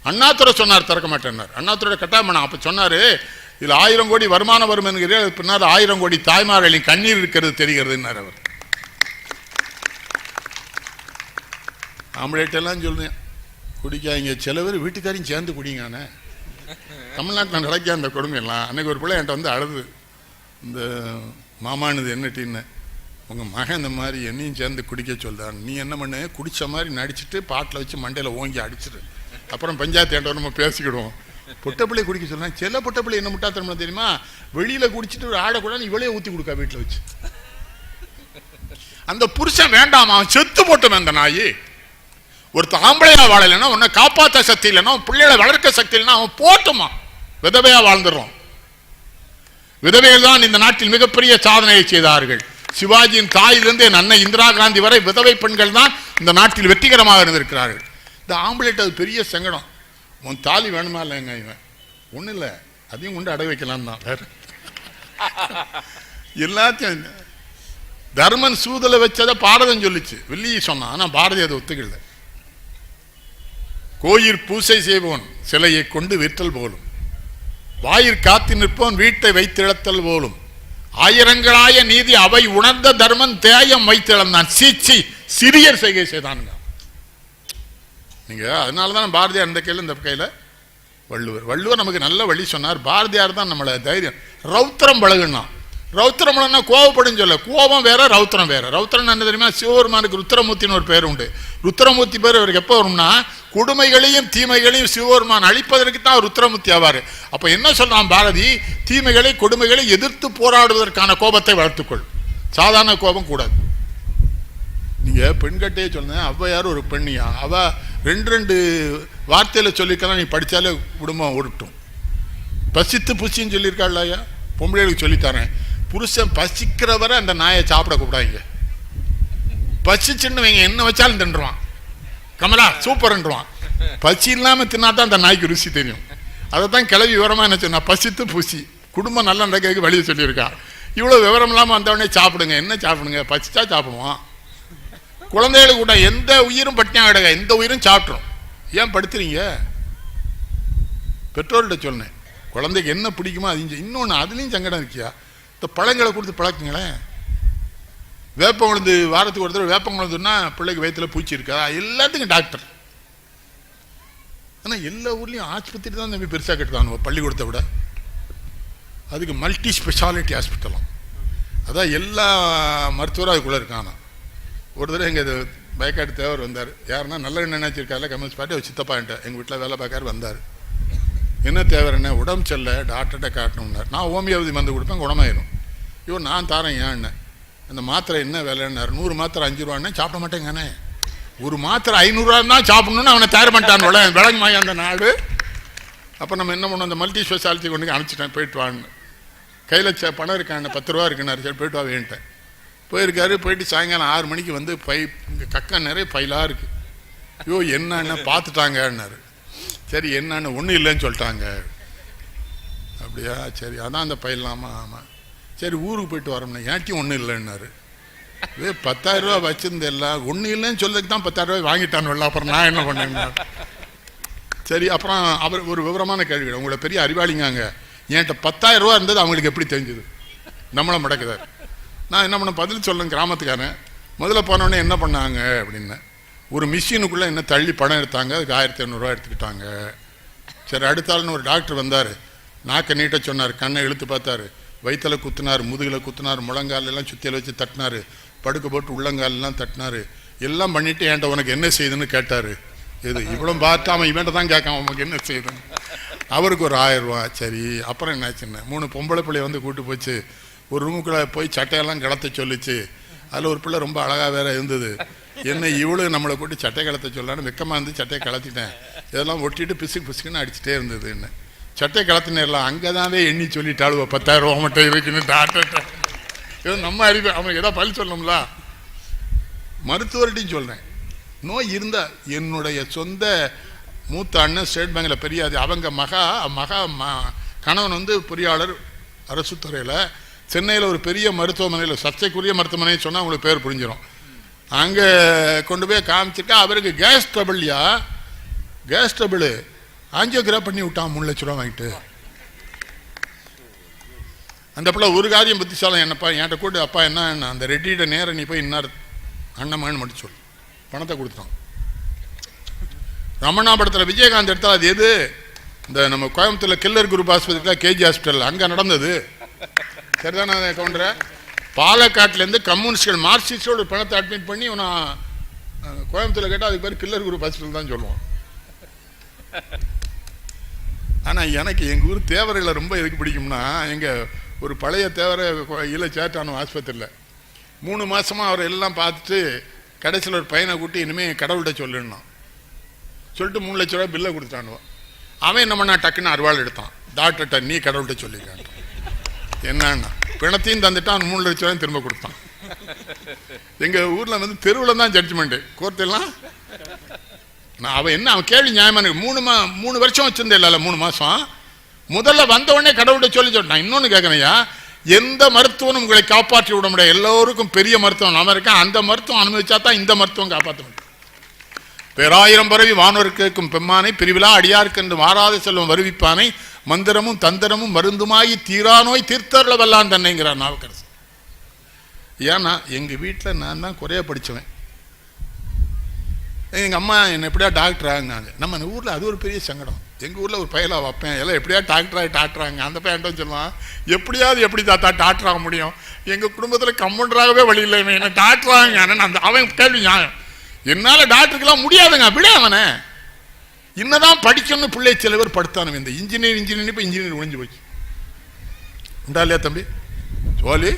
அண்ணாதுரை சொன்னார் திறக்க மாட்டேன்னார். அண்ணாதுரை கட்டாயம் பண்ண. அப்போ சொன்னார், இதில் 1000 கோடி வருமானம் வரும் என்கிற பின்னால் 1000 கோடி தாய்மார்களின் கண்ணீர் இருக்கிறது தெரிகிறதுன்னார் அவர். ஆம்பளேட்டெல்லாம் சொல்றேன் குடிக்காங்க, சில பேர் வீட்டுக்காரையும் சேர்ந்து குடிங்கானே. தமிழ்நாட்டில் நடக்க அந்த கொடுமையெல்லாம். அன்றைக்கி ஒரு பிள்ளை என்கிட்ட வந்து அழுது, இந்த மாமானது என்னட்டின்னு, உங்கள் மகன் இந்த மாதிரி என்னையும் சேர்ந்து குடிக்க சொல்கிறான், நீ என்ன பண்ணு, குடித்த மாதிரி நடிச்சுட்டு பாட்டில் வச்சு மண்டையில் ஓங்கி அடிச்சிடு, அப்புறம் பஞ்சாயத்து ஏண்டோ நம்ம பேசிக்கிடுவோம். பொட்டப்பிள்ளையை குடிக்க சொல்கிறான். சில பொட்டப்பிள்ளை என்ன முட்டாத்தனம்னா தெரியுமா, வெளியில் குடிச்சிட்டு ஒரு ஆடக்கூடாது இவளே ஊற்றி கொடுக்கா வீட்டில் வச்சு. அந்த புருஷன் வேண்டாமா, அவன் செத்து போட்டவன் அந்த நாய். ஒரு ஆம்பளையா வாழலைன்னா, உன்னை காப்பாற்ற சக்தி இல்லைன்னா, பிள்ளைகளை வளர்க்க சக்தி இல்லைன்னா அவன் போட்டுமா, விதவையா வாழ்ந்துடுறோம். விதவைகள் தான் இந்த நாட்டில் மிகப்பெரிய சாதனையை செய்தார்கள். சிவாஜியின் தாயிலிருந்து என் அன்னை இந்திரா காந்தி வரை விதவை பெண்கள் தான் இந்த நாட்டில் வெற்றிகரமாக இருந்திருக்கிறார்கள். இந்த ஆம்பளைட்டு அது பெரிய சங்கடம். உன் தாலி வேணுமா இல்லைங்க, இவன் ஒன்றும் இல்லை, அதையும் கொண்டு அடை வைக்கலாம் தான். வேற எல்லாத்தையும் தர்மன் சூதலை வச்சதை பாரதம் சொல்லிச்சு, வெள்ளியை சொன்னான். ஆனால் பாரதி அதை ஒத்துக்கல. கோயிற் பூசை செய்வோன் சிலையை கொண்டு விற்றல் போலும், வாயிற் காத்து நிற்போன் வீட்டை வைத்திழத்தல் போலும், ஆயிரங்களாய நீதி அவை உணர்ந்த தர்மன் தேயம் வைத்திழந்தான், சீச்சி சிறியர் செய்கை செய்தானுங்க. நீங்க அதனாலதான் பாரதியார் இந்த கையில் இந்த கையில் வள்ளுவர் நமக்கு நல்ல வழி சொன்னார். பாரதியார் தான் நம்மளை தைரியம். ரௌத்திரம் பழகுனா, ரௌத்திரம் பழகுனா கோவப்படும் சொல்ல, கோபம் வேற ரௌத்திரம் வேற. ரௌத்திரம் என்ன தெரியுமா, சிவபெருமானுக்கு ருத்ரமூர்த்தின்னு ஒரு பேர் உண்டு. ருத்ரமூர்த்தி பேர் அவருக்கு எப்போ வரும்னா, கொடுமைகளையும் தீமைகளையும் சிவபெருமான் அழிப்பதற்கு தான் ருத்ரமூர்த்தி ஆவார். அப்போ என்ன சொல்றான் பாரதி, தீமைகளை கொடுமைகளை எதிர்த்து போராடுவதற்கான கோபத்தை வளர்த்துக்கொள், சாதாரண கோபம் கூடாது. நீங்க பெண்கட்டையே சொன்னேன், ஔவையார் ஒரு பெண்ணியா, அவ 2 வார்த்தையில சொல்லிக்கலாம், நீ படிச்சாலே குடும்பம் உருட்டும். பசித்து புசின்னு சொல்லியிருக்காள் ஐயா, பொம்பளைகளுக்கு சொல்லித்தரேன், புருஷன் பசிக்கிறவரை அந்த நாயை சாப்பிட கூடாங்க. பசிச்சுன்னு வைங்க, என்ன வச்சாலும் தின்றுவான், கமலா சூப்பர்ன்றான். பசி இல்லாம தின்னாதான் அந்த நாய்க்கு ருசி தெரியும். அதை தான் கிளவி விவரமா என்ன சொன்னா, பசித்து புசி, குடும்பம் நல்லா நடக்க வழியை சொல்லியிருக்கா. இவ்வளவு விவரம் இல்லாம வந்தவனே சாப்பிடுங்க, என்ன சாப்பிடுங்க, பசிச்சா சாப்பிடுவான். குழந்தைகளுக்கு கூட எந்த உயிரும் பட்டினியா கிடக்க, எந்த உயிரும் சாப்பிட்றோம். ஏன் படுத்துறீங்க, பெற்றோர்கிட்ட சொன்னேன், குழந்தைக்கு என்ன பிடிக்குமோ அது. இன்னொன்று அதுலேயும் சங்கடம் இருக்கியா, இந்த பழங்களை கொடுத்து பழக்குங்களேன். வேப்பங்குழுந்து வாரத்துக்கு ஒரு தடவை வேப்பங்குழுந்துன்னா பிள்ளைக்கு வயிற்றுல பூச்சி இருக்கா, எல்லாத்துக்கும் டாக்டர். ஆனால் எல்லா ஊர்லேயும் ஆஸ்பத்திரி தான் தம்பி பெருசாக கட்டுதானுவோ பள்ளிக்கூடத்தை விட. அதுக்கு மல்டி ஸ்பெஷாலிட்டி ஹாஸ்பிட்டலாம், அதான் எல்லா மருத்துவரும் அதுக்குள்ளே இருக்கானா. ஒரு தடவை எங்கள் பயக்காட்டு தேவர் வந்தார். யாருன்னா நல்ல நினைச்சிருக்காருல கம்யூனிஸ்ட் பார்ட்டி, அவர் சித்தப்பா என்கிட்ட எங்கள் வீட்டில் வேலை பார்க்காரு வந்தார். என்ன தேவர், என்ன உடம்பு செல்ல டாக்டர்கிட்ட காட்டணும்னார். நான் ஹோமியோபதி மருந்து கொடுப்பேன், குணமாயிரும். இவன் நான் தாரேன் ஏன்னு, அந்த மாத்திரை என்ன விலைன்னார். 100 மாத்திரை 5 ரூபான்னு சாப்பிட மாட்டேங்கானே, ஒரு மாத்திரை 500 ரூபா தான் சாப்பிடணும்னு அவனை தயார் பண்ணிட்டான் விளங்கு மாய் அந்த நாடு. அப்போ நம்ம என்ன பண்ணோம், அந்த மல்டி ஸ்பெஷாலிட்டி கொண்டு அனுப்பிச்சிட்டேன், போயிட்டு வான்னு. கையில் பணம் இருக்காங்க, 10 ரூபா இருக்குன்னாரு. சரி போயிட்டு வா வேண்டேன். போயிருக்காரு. போயிட்டு சாயங்காலம் 6 மணிக்கு வந்து இங்கே கக்கா நிறைய பைலாக இருக்குது. ஐயோ என்ன பார்த்துட்டாங்கன்னாரு. சரி என்னன்னு, ஒன்றும் இல்லைன்னு சொல்லிட்டாங்க. அப்படியா, சரி அதான் அந்த பையலாமா, ஆமாம். சரி ஊருக்கு போயிட்டு வரோம்னா, ஏன்ட்டியும் ஒன்றும் இல்லைன்னாரு. 10,000 ரூபா வச்சுருந்தேல்ல, ஒன்றும் இல்லைன்னு சொல்லதுக்கு தான் 10,000 ரூபாய் வாங்கிட்டான்னு. அப்புறம் நான் என்ன பண்ணேன்னா, சரி அப்புறம் அவர் ஒரு விவரமான கேள்வி, உங்களை பெரிய அறிவாளிங்காங்க, என்கிட்ட 10,000 ரூபா இருந்தது அவங்களுக்கு எப்படி தெரிஞ்சுது, நம்மளை முடக்குதார். நான் என்ன பண்ண பதில் சொல்லேன், கிராமத்துக்காரன். முதல்ல போனோடனே என்ன பண்ணாங்க அப்படின்னு, ஒரு மிஷினுக்குள்ளே என்ன தள்ளி பணம் எடுத்தாங்க, அதுக்கு 1,800 ரூபா எடுத்துக்கிட்டாங்க. சரி அடுத்தாள்னு ஒரு டாக்டர் வந்தார், நாக்கை நீட்ட சொன்னார், கண்ணை இழுத்து பார்த்தாரு, வயிற்றில் குத்துனார், முதுகில் குத்துனார், முழங்காலெல்லாம் சுத்தியில் வச்சு தட்டினார், படுக்க போட்டு உள்ளங்காலெல்லாம் தட்டினார். எல்லாம் பண்ணிவிட்டு என்கிட்ட உனக்கு என்ன செய்யுதுன்னு கேட்டார். இது இவ்வளோ பார்த்தாம இவன்ட்ட தான் கேட்காம உனக்கு என்ன செய்யுதுன்னு. அவருக்கு ஒரு 1000 ரூபா. சரி அப்புறம் என்னாச்சுன்னு, 3 பொம்பளை பிள்ளைய வந்து கூப்பிட்டு போச்சு, ஒரு ரூமுக்குள்ளே போய் சட்டையெல்லாம் கிளத்த சொல்லிச்சு. அதில் ஒரு பிள்ளை ரொம்ப அழகாக வேற இருந்தது. என்ன இவ்வளோ நம்மளை கூட்டி சட்டை கலத்த சொல்லலான்னு வெக்கமாக இருந்து சட்டையை கலத்திட்டேன். இதெல்லாம் ஒட்டிட்டு பிசுக்குன்னு அடிச்சுட்டே இருந்ததுன்னு. சட்டை கலத்தினேலாம் அங்கே தானே எண்ணி சொல்லிட்டாளுவோ 10,000 ரூபா மட்டும் இருக்குன்னு டாக்டர்கிட்ட. இது நம்ம அறிவு, அவனுக்கு ஏதாவது பழி சொல்லணும்ல. மருத்துவர்கிட்டையும் சொல்கிறேன், நோய் இருந்தால் என்னுடைய சொந்த மூத்த அண்ணன் ஸ்டேட் பேங்கில் பெரிய அவங்க கணவன் வந்து பொறியாளர் அரசு துறையில், சென்னையில் ஒரு பெரிய மருத்துவமனையில், சர்ச்சைக்குரிய மருத்துவமனை சொன்னால் அவங்களுக்கு பேர் புரிஞ்சிடும். அங்கே கொண்டு போய் காமிச்சிருக்கா. அவருக்கு கேஸ் ட்ரபிள்யா, கேஸ் ட்ரபிள் ஆஞ்சியோகிராஃப் பண்ணி விட்டான் 3 லட்ச ரூபா வாங்கிட்டு. அந்த பிள்ளை ஒரு காரியம் புத்திசாலம் என்னப்பா என்கிட்ட கூட, அப்பா என்ன அந்த ரெட்டியிட நேரம் நீ போய் இன்னார் அண்ணமான்னு மட்டும் சொல்லு, பணத்தை கொடுத்துட்டான். ரமணா படத்தில் விஜயகாந்த் எடுத்தால் அது எது, இந்த நம்ம கோயம்புத்தூர்ல கில்லர் குரூப் ஆஸ்பத்திரியில் கேஜி ஹாஸ்பிட்டல் அங்கே நடந்தது. சரிதானே கவுண்டர? பாலக்காட்டிலேருந்து கம்யூனிஸ்ட்கள் மார்க்சிஸ்டோட பணத்தை அட்மிட் பண்ணி நான் கோயம்புத்தூர்ல கேட்டால் அதுக்கு பேர் கில்லர் குரூப் ஹாஸ்பிட்டல் தான் சொல்லுவோம். ஆனால் எனக்கு எங்கள் ஊர் தேவரைகளை ரொம்ப எதுக்கு பிடிக்கும்னா, எங்கள் ஒரு பழைய தேவரை இல்லை சேட்டானோ ஆஸ்பத்திரியில் 3 மாதமாக அவர் எல்லாம் பார்த்துட்டு கடைசியில் ஒரு பையனை கூட்டி இனிமேல் கடவுள்கிட்ட சொல்லணும் சொல்லிட்டு 3 லட்ச ரூபா பில்லை கொடுத்தானுவோ. அவன் என்ன பண்ணா டக்குன்னு அருவாள் எடுத்தான், டாக்டர்கிட்ட நீ கடவுள்கிட்ட சொல்லிக்கான். என்னன்னா பிணத்தையும் தந்துட்டான், 3 லட்ச ரூபாயும் திரும்ப கொடுத்தான். எங்கள் ஊரில் வந்து தெருவில் தான் ஜட்ஜ்மெண்ட்டு, கோர்ட்டெல்லாம். அவன் என்ன அவன் கேள்வி நியாயமான 3 வருஷம் வச்சிருந்தே இல்லை 3 மாதம் முதல்ல வந்த உடனே கடவுள்கிட்ட சொல்லி சொன்னான். இன்னொன்று கேட்கணையா, எந்த மருத்துவனும் உங்களை காப்பாற்றி விட முடியாது, எல்லோருக்கும் பெரிய மருத்துவம் நாம இருக்கேன், அந்த மருத்துவம் அனுமதிச்சா தான் இந்த மருத்துவம் காப்பாற்ற முடியும். பேராயிரம் பரவி வானோர் கேட்கும் பெம்மானை பிரிவிழா அடியாருக்கு என்று மாறாத செல்வம் வருவிப்பானை மந்திரமும் தந்திரமும் மருந்துமாகி தீரா நோய் தீர்த்தர்ல வல்லான் தன்னைங்கிறார் நாவுக்கரசு. ஏன்னா எங்கள் வீட்டில் நான் தான் குறைய படித்தவன். எங்கள் அம்மா என்னை எப்படியா டாக்டர் ஆகுனாங்க. நம்ம ஊரில் அது ஒரு பெரிய சங்கடம். எங்கள் ஊரில் ஒரு பையலா வைப்பேன், எல்லாம் எப்படியா டாக்டர் ஆகுங்க. அந்த பையன் சொல்லுவான், எப்படியாவது எப்படி தாத்தா டாக்டர் ஆக முடியும், எங்கள் குடும்பத்தில் கம்பவுண்டராகவே வழி இல்லை, என்ன டாக்டர் ஆகுங்க. அந்த அவன் கேள்வி நியாயம். என்னால் டாக்டருக்கெல்லாம் முடியாதுங்க, விட அவனை. இன்னதான் படிக்கணும்னு பிள்ளை சில பேர் படுத்தானு. இந்த இன்ஜினியர் இப்போ இன்ஜினியர் ஒழிஞ்சு போச்சு. உண்டா இல்லையா தம்பி? சோலி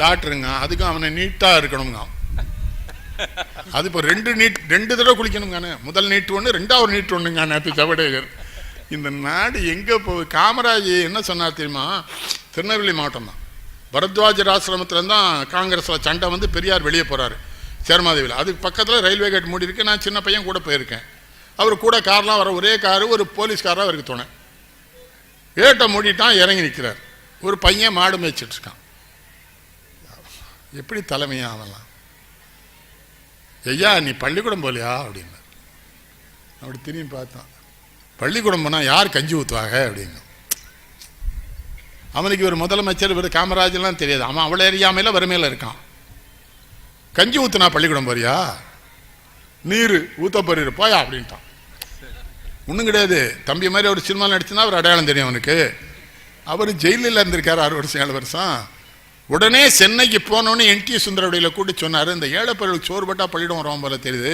டாக்டருங்க, அதுக்கும் அவனை நீட்டாக இருக்கணுங்க. அது இப்போ 2 தடவை குளிக்கணுங்க. முதல் நீட்டு 1, 2வது நீட்டு 1ங்க. நேற்று ஜவடேகர் இந்த நாடு எங்கே போய் காமராஜ் என்ன சொன்னார் தெரியுமா? திருநெல்வேலி மாவட்டம் தான், பரத்வாஜர் ஆசிரமத்தில் தான் காங்கிரஸில் சண்டை வந்து பெரியார் வெளியே போகிறாரு சேர்மாதேவியில். அதுக்கு பக்கத்தில் ரயில்வே கேட் மூடி இருக்கு. நான் சின்ன பையன் கூட போயிருக்கேன். அவர் கூட கார்லாம் வர, ஒரே காரு, ஒரு போலீஸ்காராக அவருக்கு துணை. கேட்டை மூடிட்டான், இறங்கி நிற்கிறார். ஒரு பையன் மாடு மேய்ச்சிட்டு இருக்கான். எப்படி தலைமையா அவன்லாம்? ஐயா நீ பள்ளிக்கூடம் போலியா அப்படின்னு. அப்படி திரும்பி பார்த்தான். பள்ளிக்கூடம் போனால் யார் கஞ்சி ஊற்றுவாங்க அப்படின்னு. அவனுக்கு ஒரு முதலமைச்சர் இவர் காமராஜெல்லாம் தெரியாது. அவன் அவ்வளோ அறியாமையில் வறுமையில் இருக்கான். கஞ்சி ஊற்றுனா பள்ளிக்கூடம் போறியா, நீர் ஊற்ற போறீரு போயா அப்படின்ட்டான். ஒன்றும் கிடையாது. தம்பி மாதிரி ஒரு சினிமா நடிச்சுன்னா அவர் அடையாளம் தெரியும் அவனுக்கு. அவர் ஜெயிலில் இருந்திருக்காரு 6 வருஷம் 7 வருஷம். உடனே சென்னைக்கு போனோன்னு NT சுந்தரவடியில் கூட்டி சொன்னார், இந்த ஏழை பயிர்களுக்கு சோறு பட்டா பள்ளியிடம் வரும் போல தெரியுது,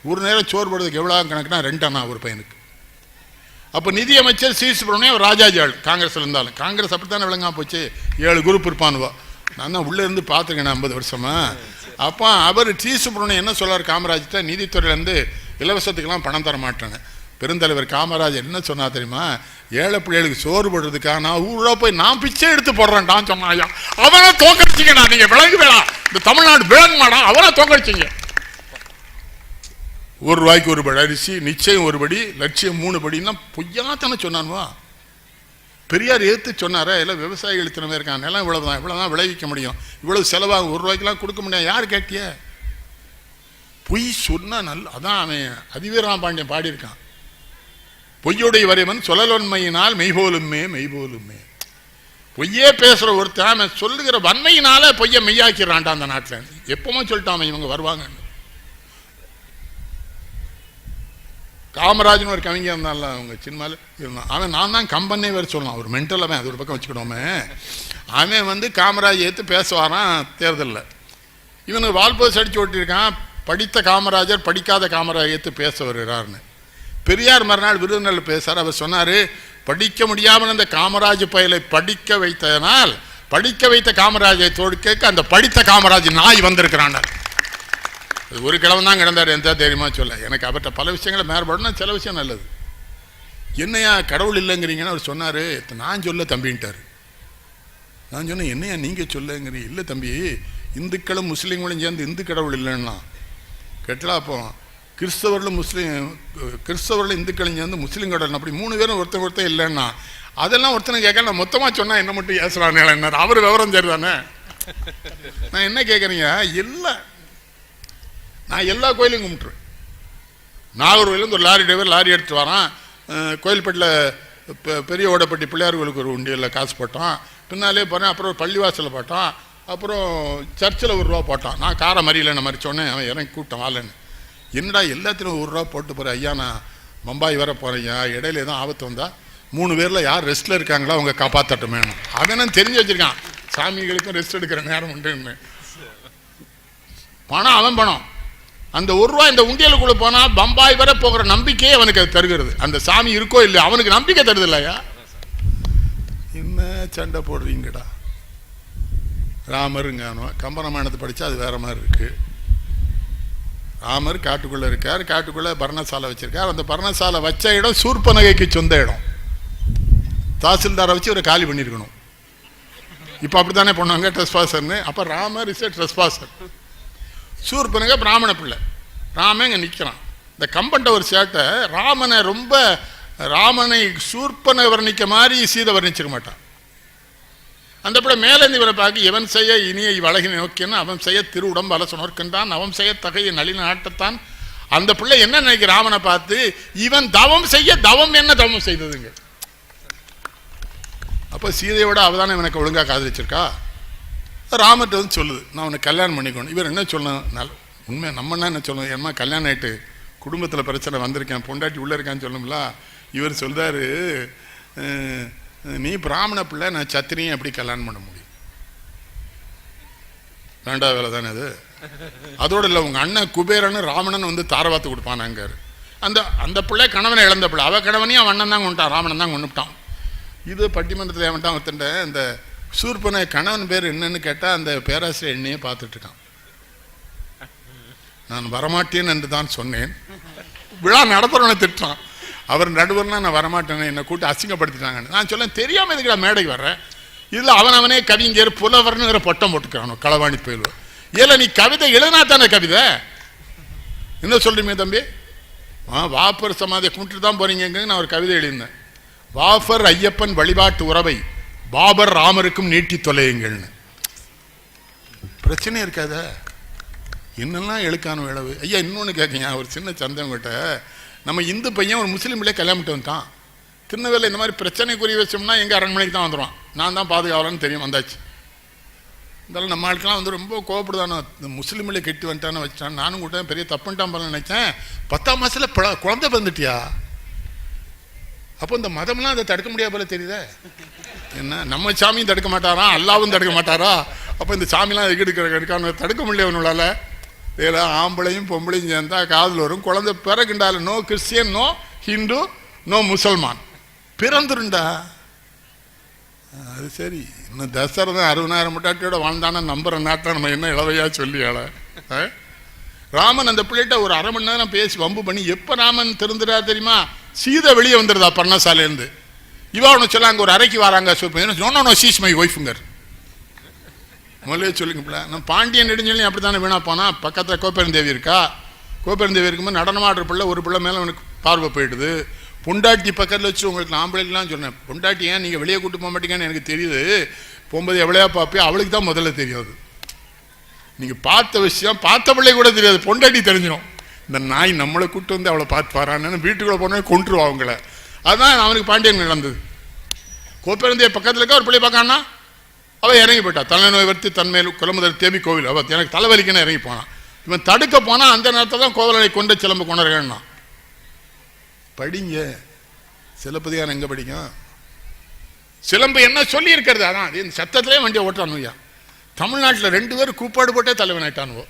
ஒரு நேரம் சோறு போடுறதுக்கு எவ்வளோ கணக்குனா 2 அண்ணா ஒரு பையனுக்கு. அப்போ நிதியமைச்சர் சி சுப்பிரமணியம் ராஜாஜி ஆள், காங்கிரஸில் இருந்தாலும். காங்கிரஸ் அப்படித்தானே விளங்கா போச்சு, 7 குரூப் இருப்பானுவா. நான் தான் உள்ளே இருந்து பார்த்துருக்கேன் 50 வருஷமா. அப்போ அவர் சி சுப்பிரமணியம் என்ன சொல்லார் காமராஜ்கிட்ட, நீதித்துறையிலேருந்து இலவசத்துக்கெல்லாம் பணம் தர மாட்டேன்னு. பெருந்தலைவர் காமராஜ் என்ன சொன்னா தெரியுமா? ஏழை பிள்ளைகளுக்கு சோறு போடுறதுக்காக நான் ஊரில் போய் நான் பிச்சை எடுத்து போடுறேன்டான்னு சொன்னாயா. அவனை தோக்கடிச்சிங்கண்ணா, நீங்க விளங்கு வேணா, இந்த தமிழ்நாடு விளங்க மாடா, அவனை தோக்கடிச்சிங்க. 1 ரூபாய்க்கு 1 படி அரிசி, நிச்சயம் 1 படி, லட்சியம் 3 படின்னா பொய்யாத்தானே சொன்னான்வா. பெரியார் எடுத்து சொன்னாரா, எல்லாம் விவசாயிகள் இத்தனை இருக்கான், நிலம் இவ்வளவுதான் விளைவிக்க முடியும், இவ்வளவு செலவாகும், 1 ரூபாய்க்கெல்லாம் கொடுக்க முடியாது. யார் கேட்டிய? பொய் சொன்னா நல்ல. அதான் அவன் அதிவீரா பாண்டியன் பாடியிருக்கான், பொய்யுடைய வரைவன் சொல்லலொன்மையினால் மெய்போலுமே மெய்போலுமே. பொய்யே பேசுற ஒருத்தன் சொல்லுகிற வன்மையினால பொய்ய மெய்யாக்கிறான்டா அந்த நாட்டில். எப்பவுமே சொல்லிட்டான் இவங்க வருவாங்க. காமராஜன் ஒரு கவிஞர் இருந்தால அவங்க சினிமாவில் இருந்தான். அவன் நான் தான் கம்பெனி வேறு சொல்லலாம், ஒரு மென்டல். அவன் அது ஒரு பக்கம் வச்சுக்கிட்டோமே. அவன் வந்து காமராஜ் ஏற்று பேசுவாரான் தேர்தலில். இவனுக்கு வால்போஸ் அடிச்சு ஓட்டியிருக்கான், படித்த காமராஜர் படிக்காத காமராஜ் ஏற்று பேச வருகிறார்னு. பெரியார் மறுநாள் விருதுநெல்லில் பேசுறார். அவர் சொன்னார், படிக்க முடியாமல் அந்த காமராஜ் பயலை படிக்க வைத்ததனால் படிக்க வைத்த காமராஜை தோற்க அந்த படித்த காமராஜ் நாய் வந்திருக்கிறான். ஒரு கிழவன் தான் கிடந்தார், எந்த தைரியமா சொல்ல. எனக்கு அவர்கிட்ட பல விஷயங்களை மேற்படணும், சில விஷயம் நல்லது. என்னையா கடவுள் இல்லைங்கிறீங்கன்னு அவர் சொன்னார். நான் சொல்ல தம்பின்ட்டார். நான் சொன்னேன், என்னையா நீங்கள் சொல்லுங்கிறீங்க? இல்லை தம்பி, இந்துக்களும் முஸ்லீம்களும் சேர்ந்து இந்து கடவுள் இல்லைன்னா கேட்டலாம். அப்போ கிறிஸ்தவர்களும் இந்துக்களும் சேர்ந்து முஸ்லீம் கடவுள் அப்படி 3 பேரும் ஒருத்தர் இல்லைன்னா அதெல்லாம் ஒருத்தனை கேட்க. நான் மொத்தமாக சொன்னால் என்ன மட்டும் ஏசுறானே என்ன, அவர் விவரம் சரிதானே. நான் என்ன கேட்குறீங்க? இல்லை, நான் எல்லா கோயிலையும் கும்பிட்டுருவேன். நாகர்கோயிலேருந்து ஒரு லாரி டிரைவர் லாரி எடுத்து வரான், கோயில்பேட்டில் பெரிய ஓடப்பட்டி பிள்ளையார்களுக்கு ஒரு உண்டியலில் காசு போட்டோம். பின்னாலே போனேன். அப்புறம் ஒரு பள்ளிவாசலில் போட்டோம். அப்புறம் சர்ச்சில் ₹1 போட்டான். நான் காரை மறியல மாதிரி சொன்னேன். அவன் இறங்கி கூட்டம் வாழன்னு. என்னடா எல்லாத்திலும் ₹1 போட்டு போகிறேன் ஐயா, நான் பம்பாய் வர போகிறேன், இடையில எதுவும் ஆபத்து வந்தால் 3 பேரில் யார் ரெஸ்ட்டில் இருக்காங்களோ அவங்க காப்பாற்றட்டும் வேணும். அதை நான் தெரிஞ்சு வச்சுருக்கான். சாமிகளுக்கும் ரெஸ்ட் எடுக்கிற நேரம் உண்டுன்னு. பணம் அவன் பணம். அந்த ₹1 இந்த உண்டியலுக்குள்ள போனால் பம்பாய் வர போகிற நம்பிக்கையே அவனுக்கு அது தருகிறது. அந்த சாமி இருக்கோ இல்லை அவனுக்கு நம்பிக்கை தருது இல்லையா? என்ன சண்டை போடுறீங்கடா. ராமருங்கானோ கம்பராமாயணத்தை படித்தா அது வேற மாதிரி இருக்கு. ராமர் காட்டுக்குள்ளே இருக்கார். காட்டுக்குள்ளே பர்ணசாலை வச்சிருக்கார். அந்த பர்ணசாலை வச்ச இடம் சூர்பனகைக்கு சொந்த இடம். தாசில்தாரை வச்சு ஒரு காலி பண்ணியிருக்கணும். இப்போ அப்படி தானே பண்ணுவாங்க ட்ரெஸ்பாசர்னு. அப்போ ராமர் இஸ் ஏ ட்ரெஸ்பாசர். சூர்பனகை பிராமண பிள்ளை. ராமன் இங்கே நிற்கிறான். இந்த கம்பன்ட்ட ஒரு சேட்டை ராமனை சூர்பனை வர்ணிக்க மாதிரி சீதை வர்ணிச்சிக்க மாட்டான். அந்த பிள்ளை மேலேந்து இவரை பார்க்க இவன் செய்ய இனிய வழகினை நோக்கியன்னு அவன் செய்ய திரு உடம்பு அலச நோக்கின்றான் அவன் செய்ய தகைய நளின ஆட்டத்தான். அந்த பிள்ளை என்ன நினைக்க ராமனை பார்த்து இவன் தவம் செய்ய தவம் என்ன தவம் செய்ததுங்க. அப்போ சீதையோட அவதானே எனக்கு ஒழுங்காக காதலிச்சிருக்கா. ராமர்கிட்ட வந்து சொல்லுது நான் உன்னை கல்யாணம் பண்ணிக்கணும். இவர் என்ன சொல்லணும்? உண்மை நம்ம என்ன சொல்லணும்? ஏமா கல்யாணம் ஆகிட்டு குடும்பத்தில் பிரச்சனை வந்திருக்கேன், பொண்டாட்டி உள்ளே இருக்கான்னு சொல்லணும்ல. இவர் சொல்கிறாரு நீ பிராமண பிள்ளை, நான் சத்திரியும் எப்படி கல்யாணம் பண்ண முடியும்? வேண்டாம் வேலை தானே அது. அதோடு இல்லை, உங்கள் அண்ணன் குபேரன்னு ராவணன் வந்து தாரவாத்து கொடுப்பானாங்காரு. அந்த பிள்ளை கணவனை இழந்த பிள்ளை. அவள் கணவனையும் அவன் அண்ணன் தான் கொண்டான், ராவணன் தான் கொண்டுட்டான். இது பட்டிமன்றத்தில் ஏன்ட்டான் ஒருத்தண்ட இந்த சூர்பனை கணவன் பேர் என்னன்னு கேட்டால் அந்த பேராசிரியர் என்னையே பார்த்துட்டு இருக்கான். நான் வரமாட்டேன் என்று தான் சொன்னேன். விழா நடத்துறவனை திட்டான். அவர் நடுவர்னா நான் வரமாட்டேன்னு என்னை கூட்டி அசிங்கப்படுத்திட்டாங்கன்னு. நான் சொல்ல தெரியாமல் இதுக்கு மேடைக்கு வர்றேன். இதில் அவனே கவிஞர் புலவர்னுங்கிற பட்டம் போட்டுக்கிறானோ களவாணி போயிடுவோம். ஏல நீ கவிதை எழுதினா தானே கவிதை. என்ன சொல்றீங்க தம்பி? வாப்பர் சமாதியை கும்பிட்டு தான் போறீங்க. நான் ஒரு கவிதை எழுதினேன். வாஃபர் ஐயப்பன் வழிபாட்டு உறவை பாபர் ராமருக்கும் நீட்டி தொலையுங்கள்னு. பிரச்சனை இருக்காத என்னெல்லாம் எழுக்கான விளவு. ஐயா இன்னொன்று கேட்குங்க, ஒரு சின்ன சந்தேகம் கிட்ட. நம்ம இந்து பையன் ஒரு முஸ்லீம் பிள்ளை கல்யாணம் பண்ணிட்டு வந்துட்டான். திருநெல்வேலியில் இந்த மாதிரி பிரச்சனைக்குரிய வச்சோம்னா எங்கள் அரண்மனைக்கு தான் வந்துடுவான். நான் தான் பாதுகாவலன்னு தெரியும், வந்தாச்சு. இருந்தாலும் நம்ம ஆளுக்கெல்லாம் வந்து ரொம்ப கோவப்படுதானோ. இந்த முஸ்லீம் பிள்ளை கெட்டு வந்துட்டான்னு வச்சுட்டான். நானும் கூட பெரிய தப்புன்ட்டான் போல நினைச்சேன். 10ஆம் மாதத்தில் குழந்தை பிறந்துட்டியா? அப்போ இந்த மதம்லாம் அதை தடுக்க முடியாது போல தெரியுதே. என்ன நம்ம சாமியும் தடுக்க மாட்டாரா, அல்லாவும் தடுக்க மாட்டாரா? அப்போ இந்த சாமிலாம் எடுக்கான தடுக்க முடியல அவனால. இதில் ஆம்பளையும் பொம்பளையும் சேர்ந்தா காதல் வரும். குழந்தை பிறகுண்டால no Christian, no Hindu, no முசல்மான். பிறந்துருண்டா அது சரி. இன்னும் தசரதன் 60,000 முட்டாட்டியோட வாழ்ந்தானா நம்புற நாட்டில் நம்ம என்ன இளவையா சொல்லியால. ராமன் அந்த பிள்ளைகிட்ட ஒரு 1/2 மணி நேரம் பேசி வம்பு பண்ணி எப்போ ராமன் திருந்துறா தெரியுமா? சீதை வெளியே வந்துடுதா பர்ணசாலேருந்து. இவா ஒன்று சொல்ல அங்கே ஒரு அறைக்கு வராங்க. நோ சீஸ் மை ஒய்ஃபுங்கர். முதலே சொல்லுங்கப்பல. நம்ம பாண்டியன் நெடுஞ்சொல்லி அப்படி தானே வீணா போனா. பக்கத்தில் கோப்பெருந்தேவி இருக்கா. கோப்பெருந்தேவி இருக்கும்போது நடனமாடுற பிள்ளை ஒரு பிள்ளை மேலே அவனுக்கு பார்வை போயிடுது. பொண்டாட்டி பக்கத்தில் வச்சு உங்களுக்கு ஆம்பளைக்கெல்லாம் சொன்னேன், பொண்டாட்டி ஏன் நீங்கள் வெளியே கூட்டு போக மாட்டீங்கன்னு எனக்கு தெரியுது. போகும்போது எவ்வளையா பார்ப்பே, அவளுக்கு தான் முதல்ல தெரியாது. நீங்கள் பார்த்த விஷயம் பார்த்த பிள்ளை கூட தெரியாது, பொண்டாட்டி தெரிஞ்சிடும். இந்த நாய் நம்மளை கூப்பிட்டு வந்து அவளை பார்த்து பாரான்னு வீட்டுக்குள்ளே போனே கொண்டுருவா அவங்கள. அதுதான் அவனுக்கு பாண்டியன் நடந்தது. கோப்பெருந்தேவி பக்கத்தில் இருக்க ஒரு பிள்ளை பார்க்கான்னா அவள் இறங்கி போயிட்டா. தலைநோய் வர்த்தி தன்மையில் குலமுதல் தேவி கோவில். அவள் எனக்கு தலைவலிக்குன்னு இறங்கி போனான். இவன் தடுக்க போனால் அந்த நேரத்தில் தான் கோவலனை கொண்ட சிலம்பு கொண்டாருன்னா. படிங்க சிலப்பதிகாரம் எங்கே படிக்கும்? சிலம்பு என்ன சொல்லி இருக்கிறது அதான். இந்த சத்தத்திலே வண்டியை ஓட்டானுயா. தமிழ்நாட்டில் 2 பேர் கூப்பாடு போட்டே தலைவன் ஆயிட்டானுவோ.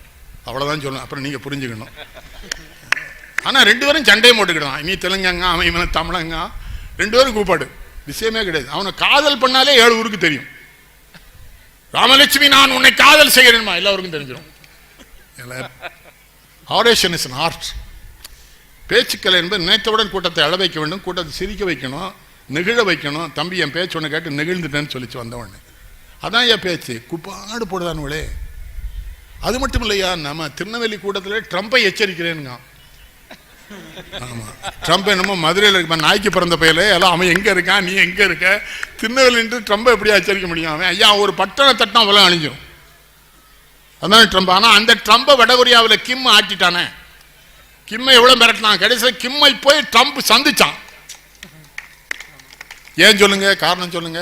அவ்வளோதான் சொல்லணும். அப்புறம் நீங்கள் புரிஞ்சுக்கணும். ஆனால் 2 பேரும் சண்டையை போட்டுக்கிட்டான். நீ தெலுங்காங்க, அவன் இவனை தமிழங்க. 2 பேரும் கூப்பாடு. விஷயமே கிடையாது. அவனை காதல் பண்ணாலே 7 ஊருக்கு தெரியும். ராமலட்சுமி நான் உன்னை காதல் செய்கிறேன்மா எல்லாருக்கும் தெரிஞ்சிடும். Oration is an art. பேச்சுக்கலை என்பது நினைத்தவுடன் கூட்டத்தை அழ வைக்க வேண்டும், கூட்டத்தை சிரிக்க வைக்கணும், நெகிழ வைக்கணும். தம்பி என் பேச்சு ஒன்று கேட்டு நெகிழ்ந்துட்டேன்னு சொல்லிச்சு வந்தவொடனே. அதான் என் பேச்சு. குப்பாடு போடுதானுங்களே. அது மட்டும் இல்லையா, நம்ம திருநெல்வேலி கூட்டத்தில் ட்ரம்பை எச்சரிக்கிறேனுங்க. ஆமாம், ட்ரம்ப் என்னமோ மதுரையில் இருக்க நாய்க்கு பிறந்த பையலே எல்லாம் அவன் எங்கே இருக்கான், நீ எங்கே இருக்க, திருநெல்வேலின்ட்டு ட்ரம்பை எப்படி எச்சரிக்க முடியும்? அவன் ஐயா ஒரு பட்டண தட்டம் அவெல்லாம் அழிஞ்சிடும். அதான் ட்ரம்ப். ஆனால் அந்த ட்ரம்பை வடகொரியாவில் கிம் ஆட்டிட்டானே. கிம்மை எவ்வளோ மிரட்டினான். கடைசியில் கிம்மை போய் ட்ரம்ப் சந்திச்சான். ஏன் சொல்லுங்க, காரணம் சொல்லுங்க.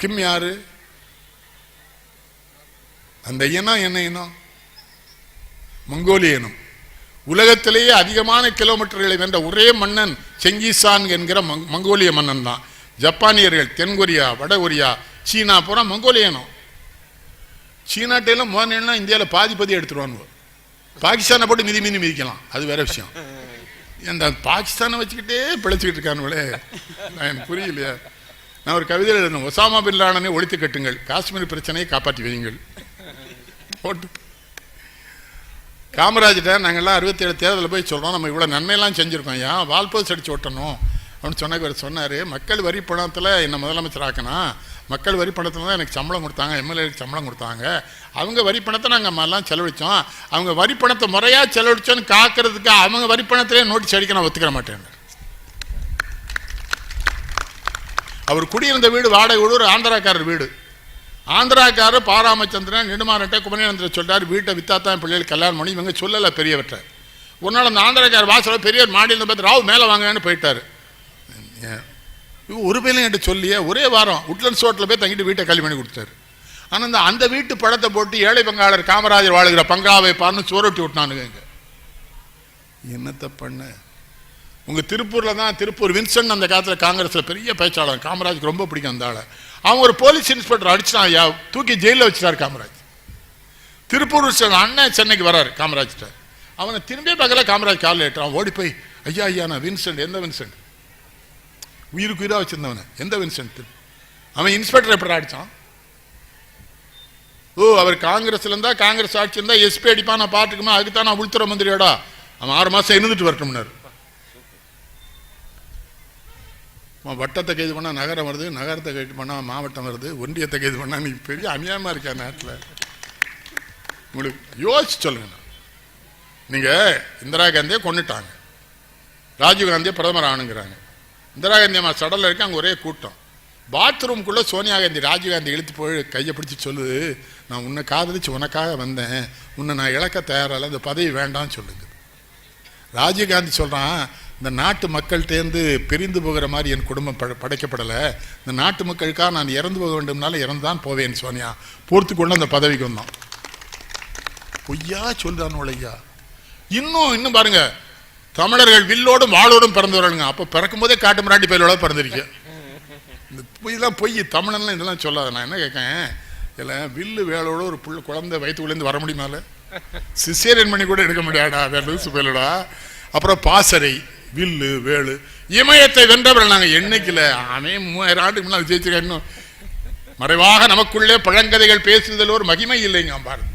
கிம் யாரு? அந்த இனம் என்ன இனம்? மங்கோலிய இனம். உலகத்திலேயே அதிகமான கிலோமீட்டர்களை வென்ற ஒரே மன்னன் செங்கிஸ்கான் என்கிற மங்கோலிய மன்னன் தான். ஜப்பானியர்கள் தென்கொரியா, வடகொரியா, சீனா பூரா மங்கோலிய இனம். சீனாட்டையெல்லாம் மோனா இந்தியாவில் பாதி எடுத்துருவானுங்க. பாகிஸ்தானை போட்டு மிதிக்கலாம், அது வேற விஷயம். இந்த பாகிஸ்தானை வச்சுக்கிட்டே பிழைச்சிக்கிட்டு இருக்கானுங்களே, எனக்கு புரியலையா? நான் ஒரு கவிதையில் எழுதணும், ஒசாமா பின் லாடனை ஒழித்து கட்டுங்கள், காஷ்மீர் பிரச்சனையை காப்பாற்றி வையுங்கள் போட்டு. காமராஜிட்ட நாங்கள்லாம் 67 தேர்தலில் போய் சொல்கிறோம், நம்ம இவ்வளோ நன்மையெல்லாம் செஞ்சுருக்கோம், ஏன் வால்போஸ் அடிச்சு ஓட்டணும் அப்படின்னு சொன்னவர் சொன்னார், மக்கள் வரி பணத்தில் என்னை முதலமைச்சர் ஆக்கணும், மக்கள் வரி பணத்தில் தான் எனக்கு சம்பளம் கொடுத்தாங்க, எம்எல்ஏக்கு சம்பளம் கொடுத்தாங்க, அவங்க வரி பணத்தை நாங்கள் எல்லாம் செலவழித்தோம், அவங்க வரி பணத்தை முறையாக செலவழிச்சோன்னு காக்கிறதுக்கு அவங்க வரி பணத்திலே நோட்டீஸ் அடிக்க நான் ஒத்துக்கிற மாட்டேன். அவர் குடியிருந்த வீடு வாடகை வீடு, ஒரு ஆந்திராக்காரர் வீடு. ஆந்திராக்காரர் பாராமச்சந்திரன் நெடுமாறன்ட்ட குமரேந்திரன் சொல்றாரு, வீட்டை வித்தாத்தான் பிள்ளைகள் கல்யாணம் பண்ணி. இவங்க சொல்லலை பெரியவற்றை. ஒரு நாள் அந்த ஆந்திராக்காரர் வாசல் பெரியவர் மாடியில் பார்த்து ராவ் மேலே வாங்கன்னு போயிட்டாரு. ஒரு பேரும் என்கிட்ட சொல்லியே ஒரே வாரம் உட்லண்ட்ஸ் ஹோட்டலில் போய் தங்கிட்டு வீட்டை கல்வி பண்ணி கொடுத்தாரு. ஆனால் அந்த வீட்டு படத்தை போட்டு ஏழை பங்காளர் காமராஜர் வாழுகிற பங்களாவை பாருன்னு சோரொட்டி விட்டானுங்க. என்னத்தை பண்ண? உங்கள் திருப்பூரில் தான், திருப்பூர் வின்சென்ட் அந்த காலத்தில் காங்கிரஸில் பெரிய பேச்சாளர், காமராஜுக்கு ரொம்ப பிடிக்கும் அந்த ஆளை. அவன் ஒரு போலீஸ் இன்ஸ்பெக்டர் அடிச்சிட்டான், தூக்கி ஜெயிலில் வச்சுட்டார் காமராஜ். திருப்பூர் அண்ணன் சென்னைக்கு வராரு காமராஜ்கிட்ட, அவனை திரும்பியே பார்க்கல. காமராஜ் காலில் ஏற்றான், ஓடி போய் ஐயா ஐயா நான் வின்சென்ட். எந்த வின்சென்ட்? உயிருக்கு உயிராக வச்சிருந்தவன எந்த வின்சென்ட்? அவன் இன்ஸ்பெக்டர் எப்படி அடிச்சான்? ஓ, அவர் காங்கிரஸ்ல இருந்தா, காங்கிரஸ் ஆட்சி இருந்தா எஸ்பி அடிப்பா, நான் பாட்டுக்குமா, அதுக்கு தான் நான் உள்துறை மந்திரியோட அவன் 6 மாசம் இருந்துட்டு வரட்டும்னாரு. வட்டத்தை கைது பண்ணா நகரம் வருது, நகரத்தை கைது பண்ணா மாவட்டம் வருது, ஒன்றியத்தை கைது பண்ணா நீ பெரிய அநியாயமா இருக்கா நாட்டில். உங்களுக்கு யோசிச்சு சொல்லுங்க. நீங்க இந்திரா காந்தியை கொண்டுட்டாங்க, ராஜீவ் காந்தியை பிரதமர் ஆணுங்கிறாங்க. இந்திரா காந்தி அம்மா சடலில் இருக்கு, அங்கே ஒரே கூட்டம். பாத்ரூம்குள்ளே சோனியா காந்தி ராஜீவ் காந்தி இழுத்து போய் கையை பிடிச்சி சொல்லுது, நான் உன்னை காதலிச்சு உனக்காக வந்தேன், உன்னை நான் இழக்க தயாரில்லை, இந்த பதவி வேண்டாம்னு சொல்லுங்க. ராஜீவ் காந்தி சொல்கிறான், இந்த நாட்டு மக்கள்கிட்டேருந்து பிரிந்து போகிற மாதிரி என் குடும்பம் படைக்கப்படலை, இந்த நாட்டு மக்களுக்காக நான் இறந்து போக வேண்டும்னால இறந்து தான் போவேன் சோனியா, பொறுத்து கொண்டு அந்த பதவிக்கு வந்தான். பொய்யா சொல்றான் உலையா. இன்னும் பாருங்க, தமிழர்கள் வில்லோடும் வாளோடும் பிறந்தவர்களுங்க. அப்போ பிறக்கும் போதே காட்டு மிராண்டி பயிலோட பிறந்திருக்கு. இந்த பொய்லாம் பொய், தமிழன்லாம் இதெல்லாம் சொல்லாத. நான் என்ன கேட்கேன், இல்லை வில்லு வேலோட ஒரு குழந்தை வயிற்றுக்குள்ளேருந்து வர முடியுமால? சிசேரியன் பண்ணி கூட எடுக்க முடியாடா, அது பயிலோடா. அப்புறம் பாசறை, வில்லு வேலு, இமயத்தை வென்றவர்கள் நாங்கள் என்னைக்குல. அவன் 3000 ஆண்டுக்கு முன்னால் ஜெயிச்சிருக்கேன். இன்னும் மறைவாக நமக்குள்ளே பழங்கதைகள் பேசுதல் ஒரு மகிமை இல்லைங்க பாருங்க.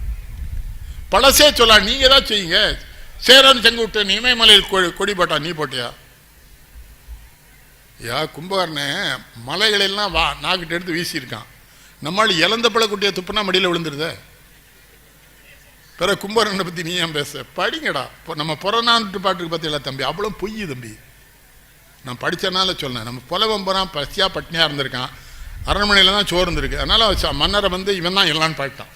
பழசே சொல்ல, நீங்க தான் செய்யுங்க. சேரன் செங்குட்டு இமயமலையில் கொடி போட்டா, நீ போட்டியா? யா கும்பகர்ணே மலைகளெல்லாம் நாக்கிட்ட எடுத்து வீசியிருக்கான். நம்மளால இழந்த பழக்குட்டியை துப்புனா மடியில் விழுந்துருத. பிற கும்பகர்ணனை பற்றி நீ ஏன் பேச? படிங்கடா. நம்ம புறநானூற்று பாட்டுக்கு பார்த்தீங்களா தம்பி, அவ்வளோ பொய் தம்பி. நான் படித்தனால சொன்னேன். நம்ம புலவம் போகிறான், பசியாக பட்னியாக இருந்திருக்கான், அரண்மனையில் தான் சோறு இருந்திருக்கு. அதனால் மன்னரை இவன் தான் எல்லான்னு பாட்டான்.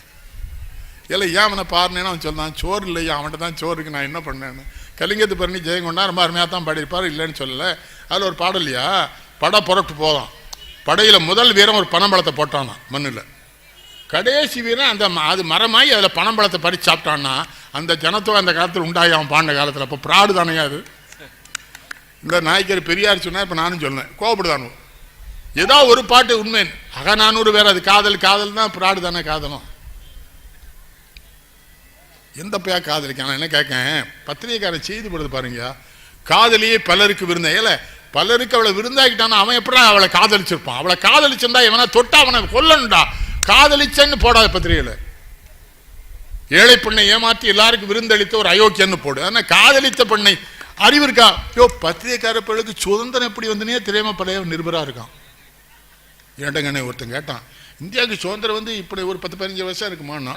இல்லை ஏன் அவனை பாருனேன்னு அவன் சொன்னான், சோறு இல்லையா அவன்கிட்ட தான் சோறு இருக்கு, நான் என்ன பண்ணேன்னு. கலிங்கத்து பரணி ஜெயங்கொண்டா ரொம்ப அருமையாக தான் பாடியிருப்பார், இல்லைன்னு சொல்லலை. அதில் ஒரு பாடல் இல்லையா, படை புறப்பட்டு போதான், படையில் முதல் வீரம் ஒரு பனம்பழத்தை போட்டானா மண்ணில், கடைசி வீரன் அது மரமாகி அதில் பனம்பழத்தை பறித்து சாப்பிட்டான்னா அந்த ஜனத்தொகை அந்த காலத்தில் உண்டாகி அவன் பாண்ட காலத்தில். அப்போ ப்ராடு தானேயா அது? இந்த நாய்க்கர் பெரியார் சொன்னா, இப்போ நானும் சொன்னேன், கோபப்படுதானோ. ஏதோ ஒரு பாட்டு உண்மை, அகநானூறு வேற, அது காதல் தான், ப்ராடு தானே காதலும். எந்த பையா காதலிக்கான என்ன கேட்கேன், பத்திரிகைக்காரன் செய்தி போடுறது பாருங்க, காதலியே பலருக்கு விருந்தையில, பலருக்கு அவளை விருந்தாக்கிட்டானா அவன் எப்படா அவளை காதலிச்சிருப்பான்? அவளை காதலிச்சிருந்தா இவனை தொட்டா அவனை கொல்லணும்டா, காதலிச்சன்னு போடாத பத்திரிகையில். ஏழை பெண்ணை ஏமாற்றி எல்லாருக்கும் விருந்தளித்த ஒரு அயோக்கியன்னு போடு. ஆனால் காதலித்த பெண்ணை அறிவு இருக்கா? யோ, பத்திரிகைக்கார பிள்ளைக்கு சுதந்திரம் எப்படி வந்தனே தெரியாம பழைய நிருபராக இருக்கான். ஏட்டங்கண்ணே ஒருத்தன் கேட்டான், இந்தியாவுக்கு சுதந்திரம் இப்படி ஒரு 10-15 வருஷம் இருக்குமான்னா,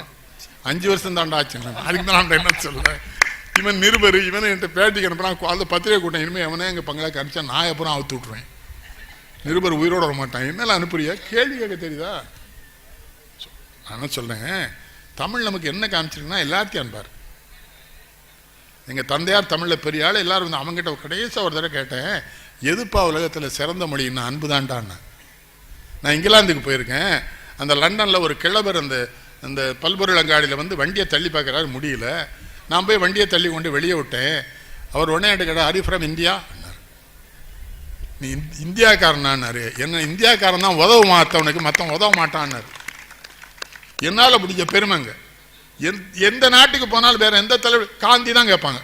5 வருஷம் தாண்டா ஆச்சு. அதுக்கு தான் நான் என்ன சொல்லுவேன், இவன் நிருபர், இவனை என்கிட்ட பேட்டிக்கு அனுப்புறான், அந்த பத்திரிகை கூட்டம் இனிமேல் எவனே எங்கள் பங்களாக்கு அனுப்பிச்சா நான் அப்புறம் அவுத்து விட்டுருவேன். நிருபர் உயிரோட வர மாட்டான். என்னெல்லாம் அனுப்புறியா? கேள்வி கேட்க தெரியுதா? நான் சொல்றேன், தமிழ் நமக்கு என்ன காமிச்சிருக்குன்னா எல்லாத்தையும் அனுப்பார். எங்கள் தந்தையார் தமிழில் பெரிய ஆள், எல்லாரும் அவங்ககிட்ட கடைசியாக ஒரு தடவை கேட்டேன், எதுப்பா உலகத்தில் சிறந்த மொழின்னா அன்பு தான்டான்னு. நான் இங்கிலாந்துக்கு போயிருக்கேன். அந்த லண்டனில் ஒரு கிழவர் அந்த பல்பொருள் அங்காடியில் வந்து வண்டியை தள்ளி பார்க்குறாரு, முடியல. நான் போய் வண்டியை தள்ளி கொண்டு வெளியே விட்டேன். அவர் உடனே கேட்டா, ஆர் யூ ஃப்ரம் இந்தியா? நீ இந்தியாக்காரனாரு. என்ன இந்தியாக்காரன் தான் உதவ மாத்தவனுக்கு, மற்றவன் உதவ மாட்டான்னாரு. என்னால் முடிஞ்ச பெருமைங்க. எந்த நாட்டுக்கு போனாலும் வேற எந்த தலைவர் காந்தி தான் கேட்பாங்க.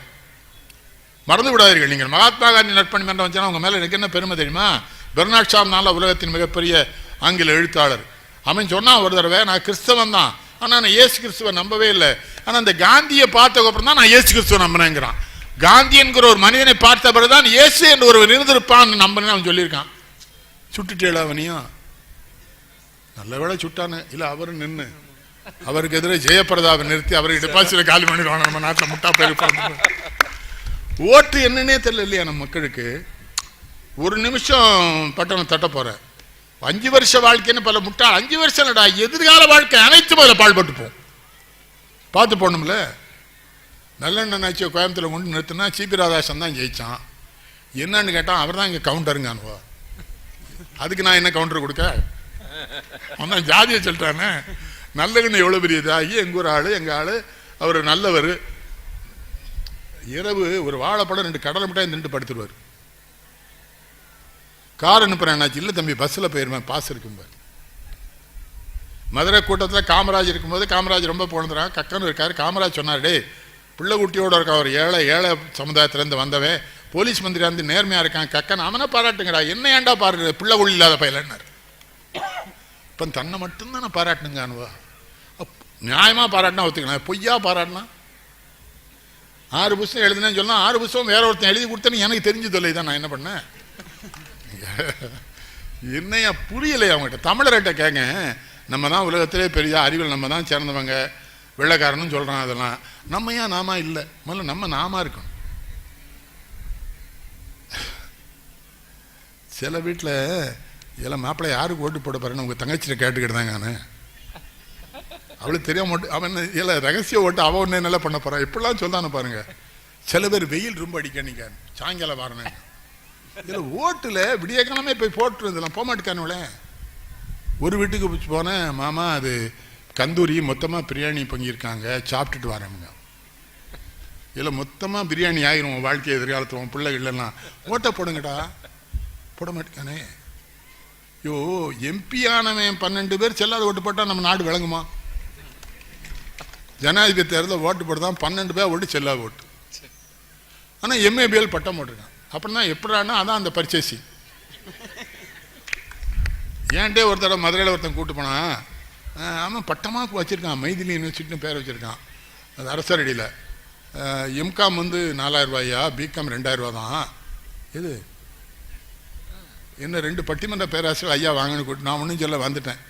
மறந்து விடாதீர்கள். நீங்கள் மகாத்மா காந்தி நற்பணி மன்றம் வச்சா உங்க மேல எனக்கு என்ன பெருமை தெரியுமா? பெர்னாட் ஷானால உலகத்தின் மிகப்பெரிய ஆங்கில எழுத்தாளர். அவன் சொன்னான் ஒரு தடவை, நான் கிறிஸ்தவன் தான், ஆனா நான் இயேசு கிறிஸ்துவை நம்பவே இல்லை. ஆனா அந்த காந்தியை பார்த்ததுக்கு அப்புறம் தான் நான் இயேசு கிறிஸ்துவ நம்பினேங்கிறான். காந்தி என்கிற ஒரு மனிதனை பார்த்த பிறகுதான் இயேசு என்று ஒருவர் இருந்திருப்பான் நம்பினேன் அவன் சொல்லியிருக்கான். சுட்டுட்டேளா அவனையும்? நல்ல வேளை சுட்டானு இல்ல, அவரு நின்று அவருக்கு எதிரே ஜெயபிரதாவை நிறுத்தி அவருக்கு டெபாசிட்ல காலி பண்ணிடுவாங்க. நம்ம நாட்டில் முட்டா போயிருப்பாங்க. ஓட்டு என்னன்னே தெரியல இல்லையா நம்ம மக்களுக்கு. ஒரு நிமிஷம் பட்டணம் தட்ட போற 5 வருஷ வாழ்க்கைன்னு பல முட்டாள். 5 வருஷம் இல்லடா, எதிர்கால வாழ்க்கை அனைத்து மேல பாழ்பட்டு போம். பார்த்து போகணும்ல. நல்லெண்ணெய் நாச்சியை கோயம்புத்தூர் கொண்டு நிறுத்தினா சிபி ராதாசன் தான் ஜெயிச்சான். என்னன்னு கேட்டான், அவர் தான் இங்கே கவுண்டருங்கானுவா. அதுக்கு நான் என்ன கவுண்டர் கொடுக்க? அவன் ஜாதியை சொல்லிட்டானே. நல்லெண்ணெய் எவ்வளோ பெரிய தாகி, எங்க ஒரு ஆளு, எங்க ஆளு அவர் நல்லவர். இரவு ஒரு வாழைப்பழம் 2 கடலை மிட்டாய் நின்று படுத்துருவார். கார் அனுப்புறேன் என்னாச்சு? இல்லை தம்பி, பஸ்ஸில் போயிருவேன், பாஸ் இருக்கும்போது. மதுரை கூட்டத்தில் காமராஜ் இருக்கும்போது, காமராஜ் ரொம்ப போனதுறான், கக்கன்னு இருக்காரு. காமராஜ் சொன்னார், டே பிள்ளை குட்டியோட இருக்கா, ஒரு ஏழை சமுதாயத்திலேருந்து வந்தவன், போலீஸ் மந்திரியா இருந்து நேர்மையாக இருக்கான், கக்கன் அவனை பாராட்டுங்கடா, என்ன ஏண்டா பாரு பிள்ளை குழி இல்லாத பையலன்னார். இப்போ தன்னை மட்டும்தான் நான் பாராட்டணுங்க அனுவா. நியாயமாக பாராட்டினா ஒத்துக்கலாம், பொய்யா பாராட்டினா 6 புத்தகம் எழுதுனேன்னு சொன்னால் 6 புத்தகம் வேற ஒருத்தன் எழுதி கொடுத்தேன்னு எனக்கு தெரிஞ்சு தொல்லை தான். நான் என்ன பண்ணேன்? என்னையா புரியலையா அவங்ககிட்ட? தமிழர்கிட்ட கேங்க. நம்ம தான் உலகத்திலே பெரிய அறிவியல், நம்ம தான் சேர்ந்தவங்க, வெள்ளைக்காரன்னு சொல்கிறான். அதெல்லாம் நம்ம ஏன் நாம இல்லை? முதல்ல நம்ம நாம இருக்கணும். சில வீட்டில் இதெல்லாம் மாப்பிள்ளை யாருக்கு ஓட்டு போட பாருன்னு உங்கள் தங்கச்சியை கேட்டுக்கிட்டு தாங்க. நான் அவளுக்கு தெரியாம அவன் இல்லை ரகசிய ஓட்டு அவன் ஒன்று நல்லா பண்ண போகிறான் இப்படிலாம் சொல்லான்னு பாருங்க. சில பேர் வெயில் ரொம்ப அடிக்கணிக்க சாயங்காலம் வரணும். இதில் ஓட்டில் விடிய கிழமை போய் போட்டுருந்தலாம் போக மாட்டேக்கானுங்களே. ஒரு வீட்டுக்கு போனேன், மாமா அது கந்தூரி மொத்தமாக பிரியாணி பங்கியிருக்காங்க, சாப்பிட்டுட்டு வரேங்க. இதில் மொத்தமாக பிரியாணி ஆகிரும் வாழ்க்கை எதிர்காலத்தில் உன் பிள்ளை இல்லைன்னா ஓட்டை போடுங்கடா. போட மாட்டேக்கானே. ஐயோ, எம்பி ஆனவன் 12 பேர் செல்லாத ஓட்டு போட்டால் நம்ம நாடு விளங்குமா? ஜனாதிபதி தேர்தலில் ஓட்டு போட்டுதான் 12 பேர் ஓட்டு செல்லாத ஓட்டு. ஆனால் எம்ஏபிஎல் பட்டம் போட்டிருக்கான். அப்படின்னா எப்படான்னா அதான் அந்த பர்ச்சேசி. ஏன்டே ஒரு தடவை மதுரையில் ஒருத்தன் கூட்டு போனான். ஆமாம் பட்டமாக வச்சுருக்கான், மைதிலி யூனிவர்சிட்டின்னு பேர் வச்சுருக்கான். அது அரசரடியில். எம்காம் வந்து 4000 ரூபாயா, பிகாம் 2000 ரூபா தான். எது என்ன 2 பட்டிமன்ற பேராசிரியர் ஐயா வாங்கன்னு கூட்டு நான் ஒன்றும் சொல்ல வந்துட்டேன்.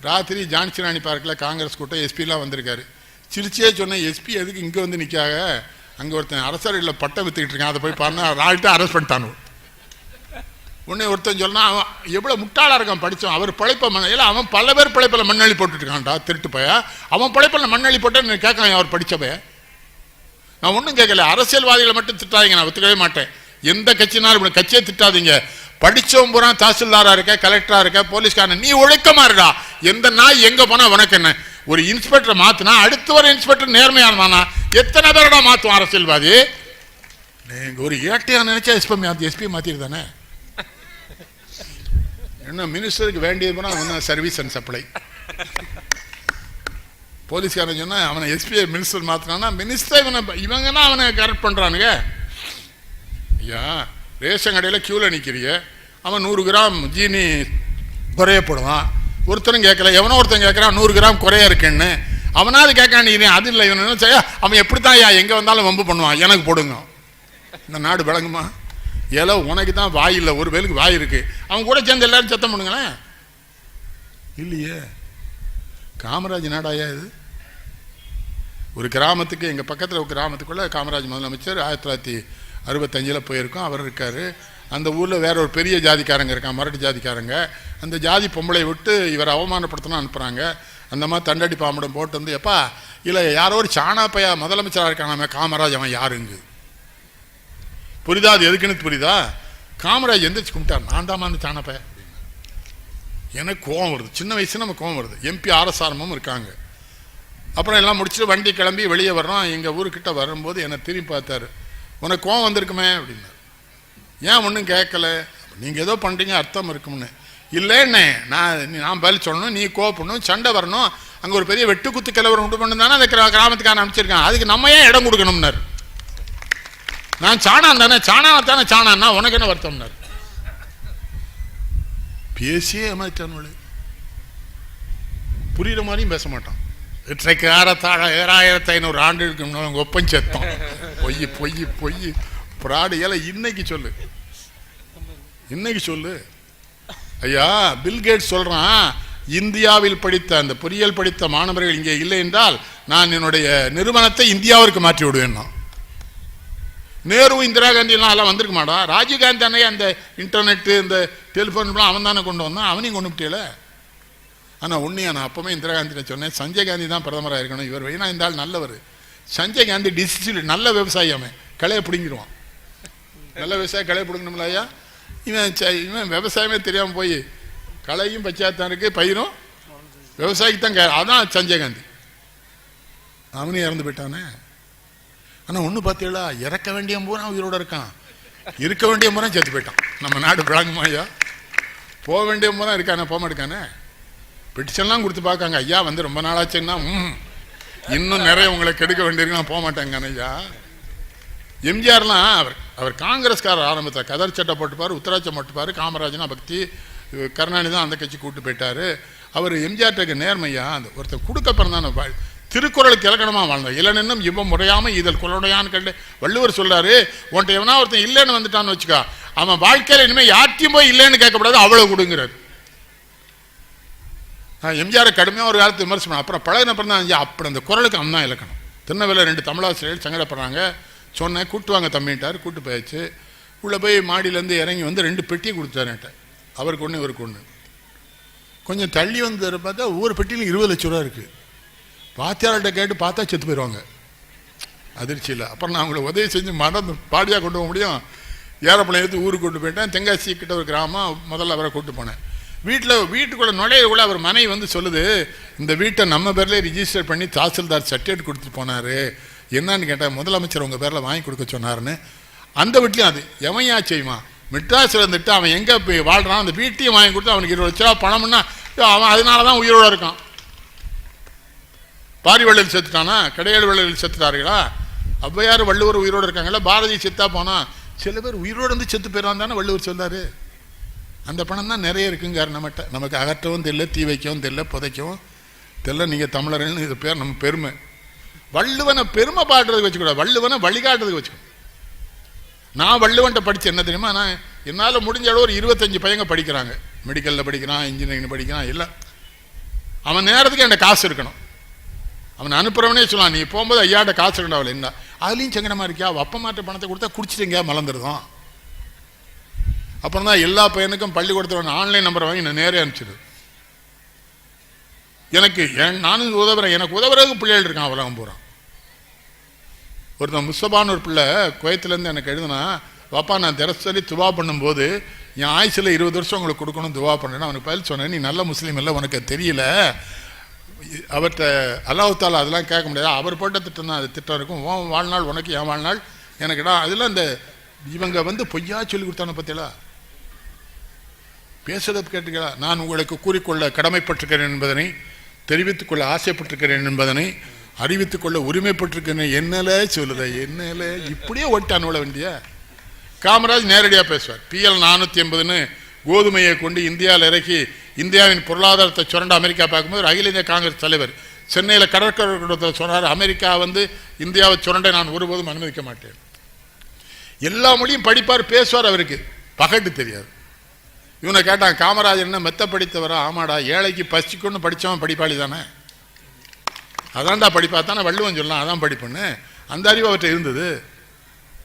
ராத்திரி ஜான்சி ராணி பார்க்கில் காங்கிரஸ் கூட்டம், எஸ்பிலாம் வந்திருக்காரு. சிரிச்சே சொன்னேன், எஸ்பி எதுக்கு இங்கே வந்து நிற்காக? அங்கே ஒருத்தன் அரசரடியில் பட்டம் வித்துக்கிட்டு இருக்கான், அதை போய் பாருன்னா நாள்கிட்ட அரெஸ்ட் பண்ணிட்டானு. உடனே ஒருத்தன் சொன்னா, அவன் எவ்வளோ முட்டாளாக இருக்கான் படித்தான். அவர் பிழைப்ப இல்லை, அவன் பல பேர் பிழைப்பில் மண்ணள்ளி போட்டுருக்கான்டா திருட்டு பைய. அவன் பிழைப்பில் மண்ணள்ளி போட்டு நான் கேட்கலாம், அவர் படித்த பைய. நான் ஒன்றும் கேட்கல. அரசியல்வாதிகளை மட்டும் திட்டாதீங்க, நான் ஒத்துக்கவே மாட்டேன். எந்த கட்சினாலும் கட்சியே திட்டாதீங்க. படிச்சவன் பூரா தாசில்தாரா இருக்க, கலெக்டரா இருக்க, போலீஸ்காரன், நீ ஒழுக்கமா இருடா. எந்த நாய் எங்க போனா உனக்கு என்ன? ஒரு இன்ஸ்பெக்டர் மாத்தினா அடுத்து வர இன்ஸ்பெக்டர் நேர்மையானவானா? எத்தனை பேரடா மாத்துவான் அரசியல்வாதி? ஒரு ஏட்டையா நினைச்சா எஸ்பி மாத்திருந்தானே. என்ன மினிஸ்டருக்கு வேண்டியது போனா சர்வீஸ் அண்ட் சப்ளை. போலீஸ்காரன் சொன்னா அவனை எஸ்பி மினிஸ்டர் மாத்தினா மினிஸ்டர் இவங்கன்னா அவனை கரெக்ட் பண்றானுங்க. ஐயா, ரேஷன் கடையில் கியூவில் நிற்கிறிய, அவன் 100 கிராம் ஜீனி குறைய போடுவான். ஒருத்தரும் கேட்கல, எவனோ ஒருத்தன் கேட்குறான் 100 கிராம் குறைய இருக்குன்னு. அவனாவது கேட்கான், நீ அது இல்லை இவனு செய்ய. அவன் எப்படித்தான் ஐயா எங்கே வந்தாலும் வம்பு பண்ணுவான், எனக்கு போடுங்க. இந்த நாடு விளங்குமா? ஏலோ உனக்கு தான் வாய் இல்லை, ஒரு வேலுக்கு வாய் இருக்கு. அவன் கூட சேர்ந்து எல்லாரும் சத்தம் பண்ணுங்களேன். இல்லையே, காமராஜ் நாடாயா இது? ஒரு கிராமத்துக்கு, எங்கள் பக்கத்தில் ஒரு கிராமத்துக்குள்ளே காமராஜ் முதலமைச்சர் 1965 போயிருக்கோம். அவர் இருக்கார். அந்த ஊரில் வேற ஒரு பெரிய ஜாதிக்காரங்க இருக்கான், மரட்டு ஜாதிக்காரங்க. அந்த ஜாதி பொம்பளை விட்டு இவரை அவமானப்படுத்தணும் அனுப்புகிறாங்க. அந்த மாதிரி தண்டடி பாம்படம் போட்டு வந்து, எப்பா இல்லை யாரோ ஒரு சாணாப்பையா முதலமைச்சராக இருக்கான், காமராஜ் அவன் யாருங்க? புரியுதா? அது எதுக்குன்னு புரியுதா? காமராஜ் எந்திரிச்சு கும்பிட்டார், நான் தாமா அந்த சாணப்ப அப்படின்னு. எனக்கு கோவம் வருது, சின்ன வயசு நம்ம கோவம் வருது. எம்பி ஆர்எஸ்ஆர்மும் இருக்காங்க. அப்புறம் எல்லாம் முடிச்சுட்டு வண்டி கிளம்பி வெளியே வர்றோம். எங்கள் ஊருக்கிட்ட வரும்போது என்னை திரும்பி பார்த்தாரு, உனக்கு கோவம் வந்திருக்குமே அப்படின்னாரு. ஏன் ஒன்றும் கேட்கல, நீங்கள் ஏதோ பண்ணுறீங்க அர்த்தம் இருக்கும்னு. இல்லைன்னே நான் பதில் சொல்லணும், நீ கோவப்படணும், சண்டை வரணும், அங்கே ஒரு பெரிய வெட்டு குத்து கிளவர் உண்டு பண்ணு தானே அந்த கிராமத்துக்கான அனுப்பிச்சிருக்கான், அதுக்கு நம்ம ஏன் இடம் கொடுக்கணும்னாரு. நான் சாணான் தானே, சாணாத்தானே சாணான்னா உனக்கு என்ன வருத்தம்னாரு. பேசியே ஏமாத்தானு, புரியுற மாதிரியும் பேச மாட்டான். இன்றைக்கு 1500 ஆண்டு இருக்கு ஒப்பம் செத்தோம். பொய் பொய் பொய் பிராடு. ஏல இன்னைக்கு சொல்லு, இன்னைக்கு சொல்லு ஐயா. பில்கேட்ஸ் சொல்றான், இந்தியாவில் படித்த அந்த பொறியியல் படித்த மாணவர்கள் இங்கே இல்லை என்றால் நான் என்னுடைய நிறுவனத்தை இந்தியாவிற்கு மாற்றி விடுவேன். நேரு இந்திரா காந்தி எல்லாம் வந்திருக்க மாட்டா. ராஜீவ்காந்தி தானே அந்த இன்டர்நெட்டு இந்த டெலிஃபோன் அவன் தானே கொண்டு வந்தான், அவனையும் கொண்டு விட்டியல. ஆனால் உண்மையா நான் அப்போவே இந்திரா காந்தி சொன்னேன், சஞ்சய் காந்தி தான் பிரதமராக இருக்கணும். இவர் வேணா இந்த ஆள் நல்லவர். சஞ்சய் காந்தி டிசிஷன் நல்ல விவசாயி, அவன் களையை பிடிங்கிடுவான். நல்ல விவசாயி களையை பிடிக்கணும்ல ஐயா. இவன் விவசாயமே தெரியாமல் போய் களையும் பச்சாத்தான் இருக்கு, பயிரும் விவசாயிக்கு தான். அதான் சஞ்சய் காந்தி. அவனே இறந்து போயிட்டானே. ஆனால் ஒன்று பார்த்தீங்களா, இறக்க வேண்டிய பூரா உயிரோட இருக்கான், இருக்க வேண்டிய பூரா செத்து போயிட்டான். நம்ம நாடு விளங்குமா ஐயா? போக வேண்டிய பூரா இருக்கானே, போக மாட்டேக்கானே. பெட்டிஷன்லாம் கொடுத்து பார்க்காங்க, ஐயா வந்து ரொம்ப நாளாச்சுன்னா இன்னும் நிறைய உங்களை கெடுக்க வேண்டியிருக்கு, நான் போக மாட்டேங்க ஐயா. எம்ஜிஆர்லாம் அவர் காங்கிரஸ்காரர் ஆரம்பித்தார். கதர் சட்டை போட்டுப்பார், உத்தராட்சம் போட்டுப்பார். காமராஜனா பக்தி, கருணாநிதி தான் அந்த கட்சி கூப்பிட்டு போயிட்டார். அவர் எம்ஜிஆர்ட்டுக்கு நேர்மையா அந்த ஒருத்தர் கொடுக்க பிறந்தான திருக்குறளுக்கு இலக்கணமாக வாழ்ந்தார். இளனும் இவன் முறையாமல் இதழ் குலடையான்னு கண்டு வள்ளுவர் சொல்றாரு, உன்ட்ட எவனா ஒருத்தன் இல்லைன்னு வந்துட்டான்னு வச்சுக்கா, அவன் வாழ்க்கையில் இனிமேல் யார்ட்டையும் போய் இல்லைன்னு கேட்கக்கூடாது, அவ்வளோ கொடுங்கிறார். எம்ஜிஆரை கடுமையாக ஒரு காலத்து விமர்சனம். அப்புறம் பழகின பிறந்தான் அப்படி அந்த குரலுக்கு அம்தான் இலக்கணம். திருநெல்வேலியில் 2 தமிழாசிரியர்கள் சங்கடப்படுறாங்க. சொன்னேன், கூட்டுவாங்க தம்பிட்டார். கூட்டு போயாச்சு. உள்ளே போய் மாடியிலேருந்து இறங்கி வந்து 2 பெட்டியை கொடுத்தாருன்ட்ட. அவருக்கு ஒன்று இவருக்கு ஒன்று. கொஞ்சம் தள்ளி வந்து பார்த்தா ஒவ்வொரு பெட்டியிலும் 20 லட்ச ரூபா இருக்குது. வாத்தியார்கிட்ட கேட்டு பார்த்தா செத்து போயிடுவாங்க அதிர்ச்சியில். அப்புறம் நான் அவங்களை உதவி செஞ்சு மறந்து பாடியாக கொண்டு போக முடியும். ஏரோப்ளேன் எடுத்து ஊருக்கு கொண்டு போயிட்டேன். தென்காசி கிட்ட ஒரு கிராமம், முதல்ல அவரை கூப்பிட்டு போனேன். வீட்டுக்குள்ளே நுழையக்குள்ள அவர் மனைவி வந்து சொல்லுது, இந்த வீட்டை நம்ம பேர்லேயே ரிஜிஸ்டர் பண்ணி தாசில்தார் சர்டிஃபிகேட் கொடுத்துட்டு போனார். என்னன்னு கேட்டால், முதலமைச்சர் உங்கள் பேரில் வாங்கி கொடுக்க சொன்னார்னு. அந்த வீட்லையும் அது எவையா செய்வான், மெட்ராஸில் இருந்துட்டு அவன் எங்கே போய் வாழ்கிறான், அந்த வீட்டையும் வாங்கி கொடுத்து அவனுக்கு 20 லட்ச ரூபா பணம்னா அவன் அதனால தான் உயிரோடு இருக்கான். பாரி வள்ளல் செத்துட்டானா, கடையேழு வள்ளல் செத்துட்டார்களா, ஔவையார் வள்ளுவர் உயிரோடு இருக்காங்களா, பாரதி செத்தா போனா சில பேர் உயிரோடு வந்து செத்து போயிடுவான் தானே வள்ளுவர் சொல்லாரு. அந்த பணம் தான் நிறைய இருக்குங்கார் நம்மகிட்ட. நமக்கு அகற்றவும் தெரியல, தீ வைக்கவும் தெரியல, புதைக்கவும் தெரியல. நீங்கள் தமிழர்கள்னு இது பேர் நம்ம பெருமை. வள்ளுவனை பெருமை பாடுறதுக்கு வச்சுக்கூடாது, வள்ளுவனை வழிகாட்டுறதுக்கு வச்சுக்கணும். நான் வள்ளுவன்ட்ட படித்து என்ன தெரியுமா, நான் என்னால் முடிஞ்ச அளவு ஒரு 25 பையங்க படிக்கிறாங்க. மெடிக்கலில் படிக்கிறான், இன்ஜினியரிங் படிக்கிறான், இல்லை. அவன் நேரத்துக்கு என்கிட்ட காசு இருக்கணும். அவனை அனுப்புறவனே சொல்லலாம், நீ போகும்போது ஐயாட்ட காசு இருக்கணும். அவள் என்ன அதுலேயும் சங்கடமாக இருக்கியா, அப்பா மாட்ட பணத்தை கொடுத்தா குடிச்சிட்டுங்க மலர்ந்துருதான். அப்புறம் தான் எல்லா பையனுக்கும் பள்ளிக்கூடத்தில் ஆன்லைன் நம்பரை வாங்கி நான் நேரே அனுப்பிச்சிடு. எனக்கு நானும் உதவுறேன், எனக்கு உதவுறதுக்கு பிள்ளைகள் இருக்கான் உலகம் போகிறான். ஒருத்தன் முஸ்தபான்னு ஒரு பிள்ளை குவைத்திலேருந்து எனக்கு எழுதுனா, பாப்பா நான் தினசரி துவா பண்ணும்போது என் ஆயுசில் 20 வருஷம் உங்களுக்கு கொடுக்கணும் துவா பண்ணேன்னு. அவனுக்கு பதில் சொன்னேன், நீ நல்ல முஸ்லீம் இல்லை, உனக்கு தெரியல. அவர்கிட்ட அல்லாஹ் அதெல்லாம் கேட்க முடியாது, அவர் போட்ட திட்டம் தான் அது திட்டம் இருக்கும். உன் வாழ்நாள் உனக்கு, என் வாழ்நாள் எனக்குடா. அதெல்லாம் இந்த இவங்க வந்து பொய்யா சொல்லி கொடுத்தான பற்றியலா பேசுறது கேட்டுங்களா. நான் உங்களுக்கு கூறிக்கொள்ள கடமைப்பட்டிருக்கிறேன் என்பதனை, தெரிவித்துக் கொள்ள ஆசைப்பட்டிருக்கிறேன் என்பதனை, அறிவித்துக் கொள்ள உரிமைப்பட்டிருக்கிறேன். என்னல சொல்லுத, என்னல இப்படியே ஓட்டான் விட வேண்டிய. காமராஜ் நேரடியாக பேசுவார். PL 480ன்னு கோதுமையை கொண்டு இந்தியாவில் இறக்கி இந்தியாவின் பொருளாதாரத்தை சுரண்ட அமெரிக்கா பார்க்கும்போது அகில இந்திய காங்கிரஸ் தலைவர் சென்னையில் கடற்கரை கூட்டத்தில் சொன்னார், அமெரிக்கா வந்து இந்தியாவை சுரண்ட நான் ஒருபோதும் அனுமதிக்க மாட்டேன். எல்லா மொழியும் படிப்பார், பேசுவார். அவருக்கு பகட்டு தெரியாது. இவனை கேட்டான், காமராஜர் என்ன மெத்த படித்தவரா? ஆமாடா, ஏழைக்கு பசிக்கொன்னு படித்தவன் படிப்பாளி தானே, அதான்டா படிப்பா தானே வள்ளுவன் சொல்லலாம், அதான் படிப்புன்னு. அந்த அறிவு அவர்கிட்ட இருந்தது.